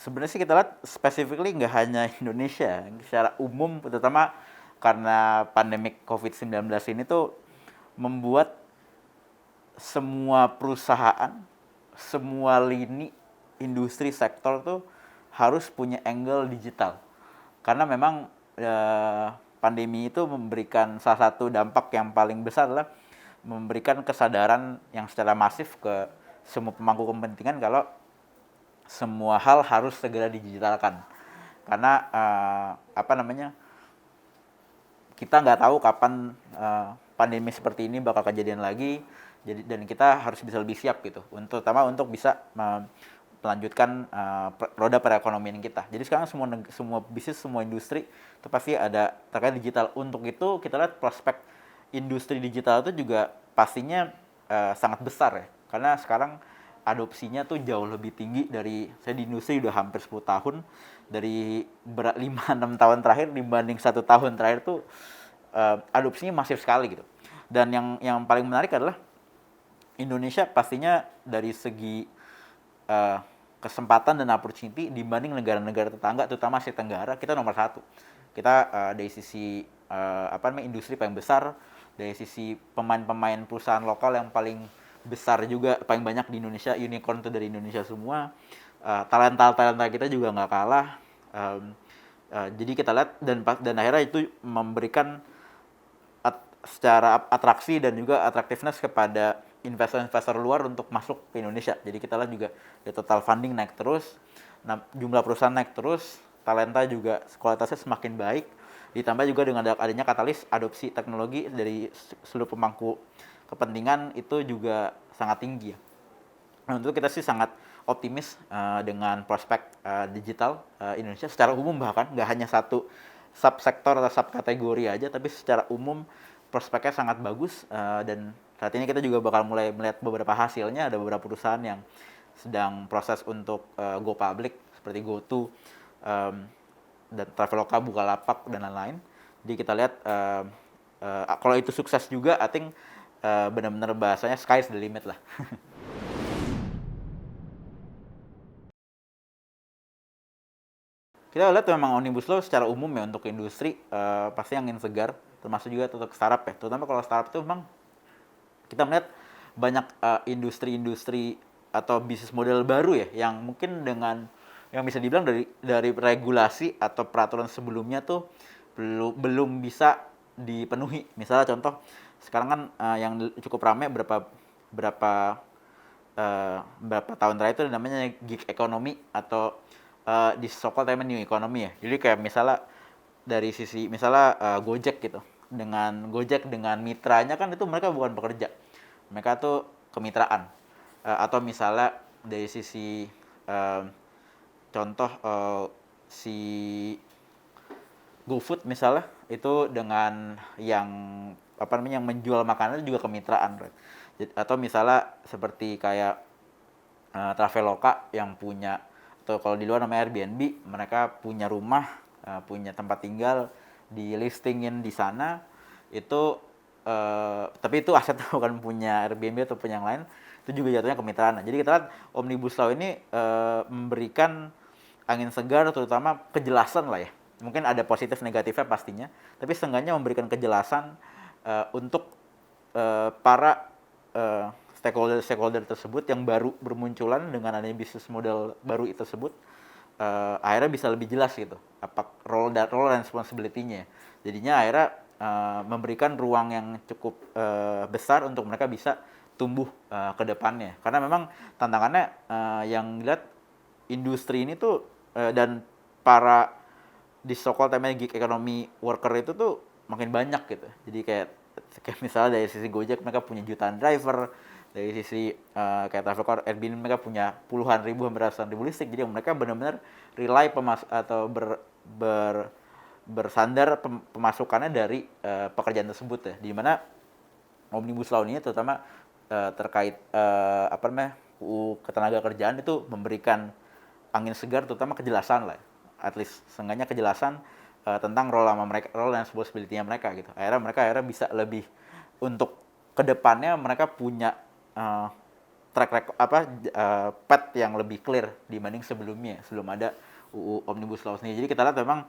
Sebenarnya sih kita lihat specifically nggak hanya Indonesia, secara umum terutama karena pandemik COVID-19 ini tuh membuat semua perusahaan, semua lini industri sektor tuh harus punya angle digital. Karena memang pandemi itu memberikan salah satu dampak yang paling besar adalah memberikan kesadaran yang secara masif ke semua pemangku kepentingan kalau semua hal harus segera digitalkan. Karena apa namanya, kita nggak tahu kapan pandemi seperti ini bakal kejadian lagi, jadi dan kita harus bisa lebih siap gitu, terutama untuk bisa melanjutkan roda perekonomian kita. Jadi sekarang semua bisnis, semua industri itu pasti ada terkait digital. Untuk itu kita lihat prospek industri digital itu juga pastinya sangat besar ya, karena sekarang adopsinya tuh jauh lebih tinggi dari, saya di industri udah hampir 10 tahun, dari 5-6 tahun terakhir dibanding 1 tahun terakhir tuh adopsinya masif sekali gitu. Dan yang paling menarik adalah Indonesia pastinya dari segi kesempatan dan opportunity dibanding negara-negara tetangga, terutama Asia Tenggara, kita nomor satu. Kita dari sisi industri paling besar, dari sisi pemain-pemain perusahaan lokal yang paling besar juga, paling banyak di Indonesia, unicorn itu dari Indonesia semua. Talenta kita juga nggak kalah. Jadi kita lihat dan akhirnya itu memberikan secara atraksi dan juga atraktiveness kepada investor-investor luar untuk masuk ke Indonesia. Jadi kita lihat juga the total funding naik terus, jumlah perusahaan naik terus, talenta juga kualitasnya semakin baik, ditambah juga dengan adanya katalis adopsi teknologi dari seluruh pemangku kepentingan itu juga sangat tinggi ya. Nah, untuk kita sih sangat optimis dengan prospek digital Indonesia secara umum, bahkan nggak hanya satu subsektor atau subkategori aja, tapi secara umum prospeknya sangat bagus dan saat ini kita juga bakal mulai melihat beberapa hasilnya. Ada beberapa perusahaan yang sedang proses untuk go public seperti GoTo dan Traveloka, Bukalapak dan lain-lain. Jadi kita lihat kalau itu sukses juga, I think benar-benar bahasanya sky's the limit lah. Kita lihat memang Omnibus Law secara umum ya untuk industri pasti angin segar, termasuk juga untuk startup ya. Terutama kalau startup itu memang kita melihat banyak industri-industri atau bisnis model baru ya, yang mungkin dengan yang bisa dibilang dari regulasi atau peraturan sebelumnya tuh belum bisa dipenuhi. Misalnya contoh sekarang kan yang cukup ramai berapa berapa tahun terakhir itu namanya gig economy atau di so-called new economy ya. Jadi kayak misalnya dari sisi misalnya Gojek gitu. Gojek dengan mitranya kan itu mereka bukan pekerja. Mereka tuh kemitraan. Atau misalnya dari sisi contoh si GoFood misalnya itu dengan yang yang menjual makanan itu juga kemitraan, right? Atau misalnya seperti kayak Traveloka yang punya, atau kalau di luar namanya Airbnb, mereka punya rumah, punya tempat tinggal, di listingin di sana itu tapi itu aset bukan punya Airbnb atau punya yang lain, itu juga jatuhnya kemitraan. Jadi kita lihat Omnibus Law ini memberikan angin segar, terutama kejelasan lah ya. Mungkin ada positif negatifnya pastinya, tapi seenggaknya memberikan kejelasan untuk para stakeholder tersebut yang baru bermunculan dengan adanya bisnis model baru itu tersebut, akhirnya bisa lebih jelas gitu apa role dan responsibility-nya. Jadinya akhirnya memberikan ruang yang cukup besar untuk mereka bisa tumbuh ke depannya. Karena memang tantangannya yang dilihat industri ini tuh dan para di so-called gig economy worker itu tuh makin banyak gitu. Jadi kayak misalnya dari sisi Gojek mereka punya jutaan driver, dari sisi kayak Traveloka, Airbnb mereka punya puluhan ribu hampir ratusan ribu listrik. Jadi mereka benar-benar rely atau bersandar pemasukannya dari pekerjaan tersebut ya. Di mana Omnibus Law ini terutama terkait UU Ketenagakerjaan itu memberikan angin segar, terutama kejelasan lah. At least seenggaknya kejelasan tentang role dan responsibility-nya mereka gitu. Akhirnya mereka bisa lebih untuk kedepannya mereka punya path yang lebih clear dibanding sebelumnya, sebelum ada UU Omnibus Law sendiri. Jadi kita lihat memang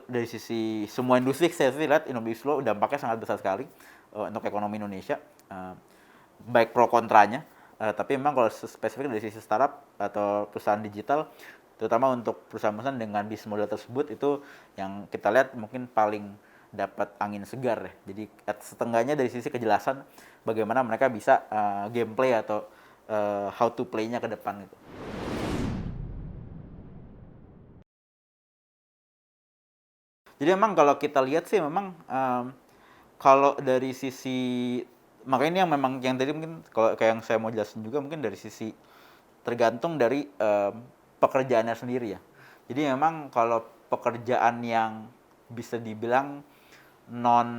dari sisi semua industri, saya sih lihat Omnibus Law dampaknya sangat besar sekali untuk ekonomi Indonesia, baik pro kontranya. Tapi memang kalau spesifik dari sisi startup atau perusahaan digital, terutama untuk perusahaan-perusahaan dengan bisnis model tersebut, itu yang kita lihat mungkin paling dapat angin segar ya. Jadi setengahnya dari sisi kejelasan bagaimana mereka bisa gameplay atau how to play-nya ke depan gitu. Jadi memang kalau kita lihat sih memang kalau dari sisi, makanya ini yang memang yang tadi mungkin kalau kayak yang saya mau jelasin juga mungkin dari sisi tergantung dari pekerjaannya sendiri ya. Jadi memang kalau pekerjaan yang bisa dibilang non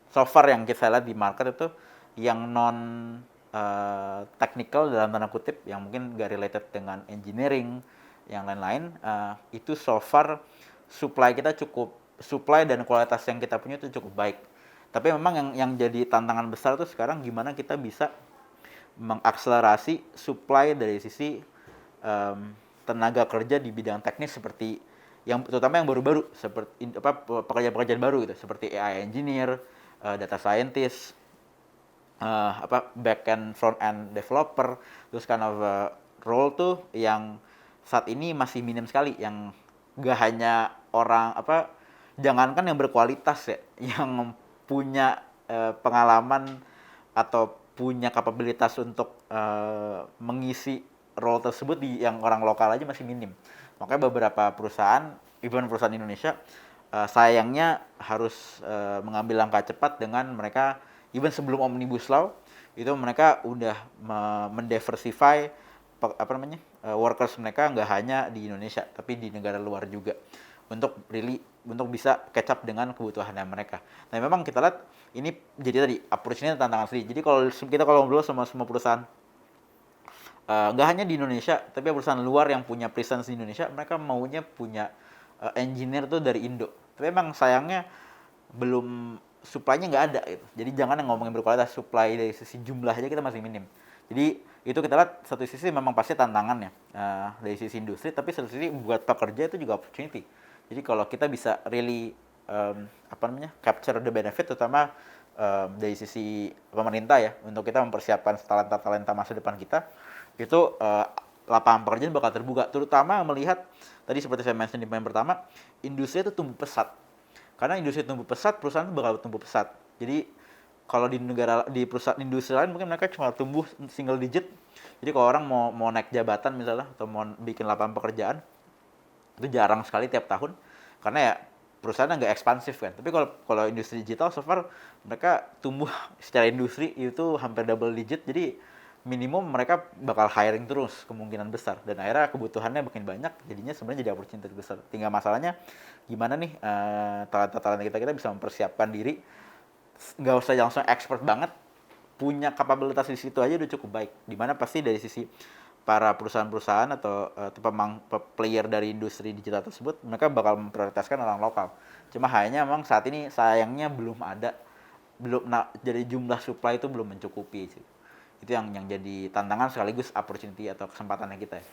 so far yang kita lihat di market itu yang non technical dalam tanda kutip, yang mungkin gak related dengan engineering yang lain-lain, itu so far supply kita cukup, supply dan kualitas yang kita punya itu cukup baik. Tapi memang yang jadi tantangan besar tuh sekarang gimana kita bisa mengakselerasi supply dari sisi tenaga kerja di bidang teknis, seperti yang terutama yang baru-baru, seperti pekerjaan-pekerjaan baru gitu, seperti AI engineer, data scientist, back end front end developer, terus kind of role tuh yang saat ini masih minim sekali, yang gak hanya orang jangankan yang berkualitas ya, yang punya pengalaman atau punya kapabilitas untuk mengisi role tersebut di yang orang lokal aja masih minim. Makanya beberapa perusahaan, even perusahaan Indonesia, sayangnya harus mengambil langkah cepat dengan mereka, even sebelum Omnibus Law, itu mereka udah mendiversify workers mereka, nggak hanya di Indonesia, tapi di negara luar juga, untuk bisa catch up dengan kebutuhannya mereka. Nah memang kita lihat ini jadi tadi approach-nya tantangan sendiri. Jadi kalau ngobrol sama semua perusahaan, nggak hanya di Indonesia, tapi perusahaan luar yang punya presence di Indonesia, mereka maunya punya engineer tuh dari Indo. Tapi memang sayangnya belum, supply-nya nggak ada gitu. Jadi jangan yang ngomongin berkualitas, supply dari sisi jumlah aja kita masih minim. Jadi itu kita lihat satu sisi memang pasti tantangannya dari sisi industri, tapi satu sisi buat pekerja itu juga opportunity. Jadi kalau kita bisa really capture the benefit, terutama dari sisi pemerintah ya, untuk kita mempersiapkan talenta-talenta masa depan kita, itu lapangan pekerjaan bakal terbuka, terutama melihat tadi seperti saya mention di poin pertama, industri itu tumbuh pesat. Karena industri tumbuh pesat, perusahaan itu bakal tumbuh pesat. Jadi kalau di perusahaan industri lain mungkin mereka cuma tumbuh single digit. Jadi kalau orang mau naik jabatan misalnya, atau mau bikin lapangan pekerjaan, itu jarang sekali tiap tahun, karena ya perusahaannya nggak ekspansif kan. Tapi kalau industri digital so far mereka tumbuh secara industri itu hampir double digit. Jadi minimum mereka bakal hiring terus kemungkinan besar, dan akhirnya kebutuhannya makin banyak, jadinya sebenarnya jadi opportunity besar. Tinggal masalahnya gimana nih talenta-talenta kita bisa mempersiapkan diri, nggak usah langsung expert banget, punya kapabilitas di situ aja udah cukup baik. Dimana pasti dari sisi para perusahaan-perusahaan atau player dari industri digital tersebut, mereka bakal memprioritaskan orang lokal. Cuma hanya memang saat ini sayangnya jadi jumlah supply itu belum mencukupi sih. Itu yang jadi tantangan sekaligus opportunity atau kesempatannya kita ya.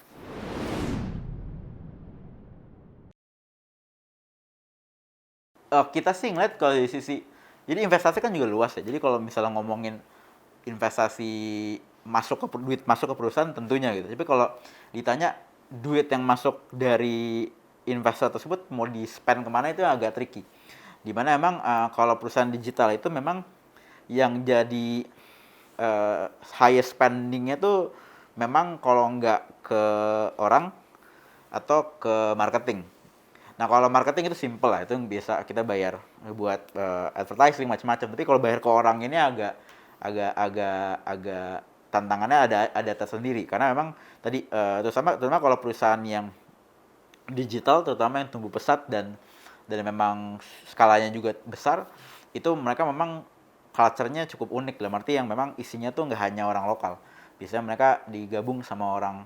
Kita sih ngeliat kalau dari sisi, jadi investasi kan juga luas ya. Jadi kalau misalnya ngomongin investasi duit masuk ke perusahaan tentunya gitu. Tapi kalau ditanya duit yang masuk dari investor tersebut mau di spend kemana, itu agak tricky. Dimana emang kalau perusahaan digital itu memang yang jadi highest spendingnya tuh memang kalau nggak ke orang atau ke marketing. Nah kalau marketing itu simple lah, itu yang biasa kita bayar buat advertising macam-macam. Tapi kalau bayar ke orang ini agak tantangannya ada tersendiri, karena memang tadi terutama kalau perusahaan yang digital, terutama yang tumbuh pesat dan memang skalanya juga besar, itu mereka memang culture-nya cukup unik lah, arti yang memang isinya tuh nggak hanya orang lokal, biasanya mereka digabung sama orang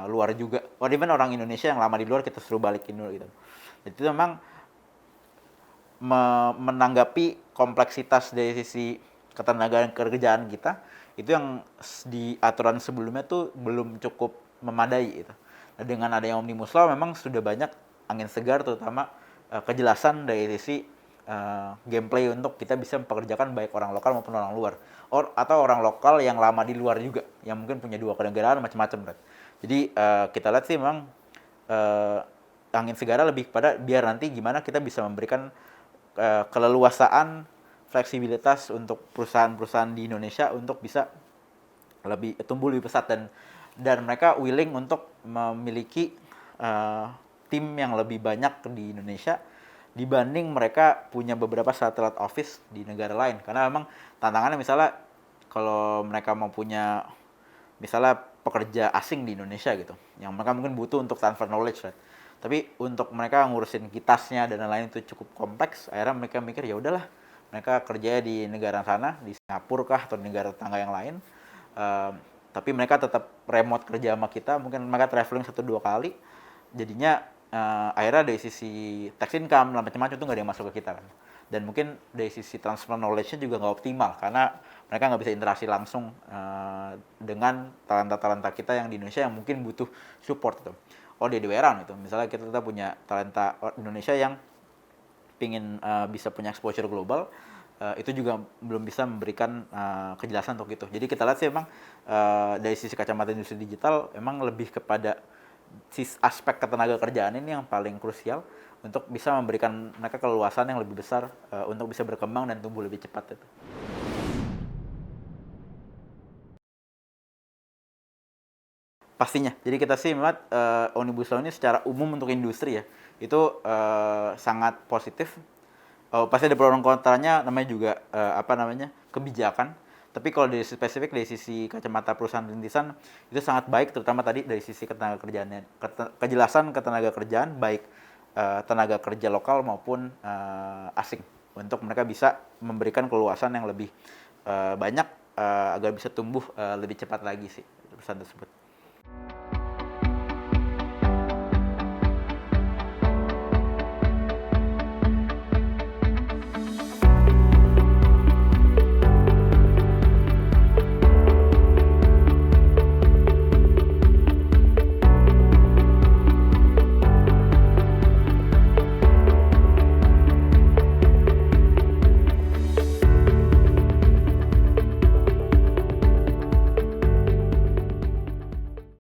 luar juga, even orang Indonesia yang lama di luar kita suruh balikin dulu gitu. Itu memang menanggapi kompleksitas dari sisi ketenagaan kerjaan kita, itu yang di aturan sebelumnya tuh belum cukup memadai gitu. Nah, dengan adanya Omnibus Law memang sudah banyak angin segar, terutama kejelasan dari sisi gameplay untuk kita bisa mempekerjakan baik orang lokal maupun orang luar, atau orang lokal yang lama di luar juga, yang mungkin punya dua kenegaraan macam-macam kan. Jadi kita lihat sih memang uh, angin segar lebih pada biar nanti gimana kita bisa memberikan keleluasaan, fleksibilitas untuk perusahaan-perusahaan di Indonesia untuk bisa lebih tumbuh lebih pesat, dan mereka willing untuk memiliki uh, tim yang lebih banyak di Indonesia dibanding mereka punya beberapa satellite office di negara lain. Karena memang tantangannya misalnya kalau mereka mau punya misalnya pekerja asing di Indonesia gitu, yang mereka mungkin butuh untuk transfer knowledge, right? Tapi untuk mereka ngurusin kitasnya dan lain-lain itu cukup kompleks. Akhirnya mereka mikir ya udahlah, mereka kerja di negara sana, di Singapura kah atau di negara tetangga yang lain. Uh, tapi mereka tetap remote kerja sama kita, mungkin mereka traveling 1-2 kali. Jadinya akhirnya dari sisi tax income macam-macam itu nggak ada yang masuk ke kita kan. Dan mungkin dari sisi transfer knowledge-nya juga nggak optimal karena mereka nggak bisa interaksi langsung dengan talenta-talenta kita yang di Indonesia yang mungkin butuh support itu. Oh, di way itu. Misalnya kita punya talenta Indonesia yang pingin bisa punya exposure global, itu juga belum bisa memberikan kejelasan untuk itu. Jadi kita lihat sih memang dari sisi kacamata industri digital memang lebih kepada aspek ketenaga kerjaan ini yang paling krusial untuk bisa memberikan mereka keleluasan yang lebih besar untuk bisa berkembang dan tumbuh lebih cepat itu. Pastinya. Jadi kita sih melihat Omnibus Law ini secara umum untuk industri ya, itu sangat positif. Pasti ada pro dan kontranya, namanya juga kebijakan. Tapi kalau dari spesifik dari sisi kacamata perusahaan rintisan itu sangat baik, terutama tadi dari sisi ketenaga kerjaannya, kejelasan ketenaga kerjaan baik tenaga kerja lokal maupun asing, untuk mereka bisa memberikan keluasan yang lebih banyak agar bisa tumbuh lebih cepat lagi sih perusahaan tersebut.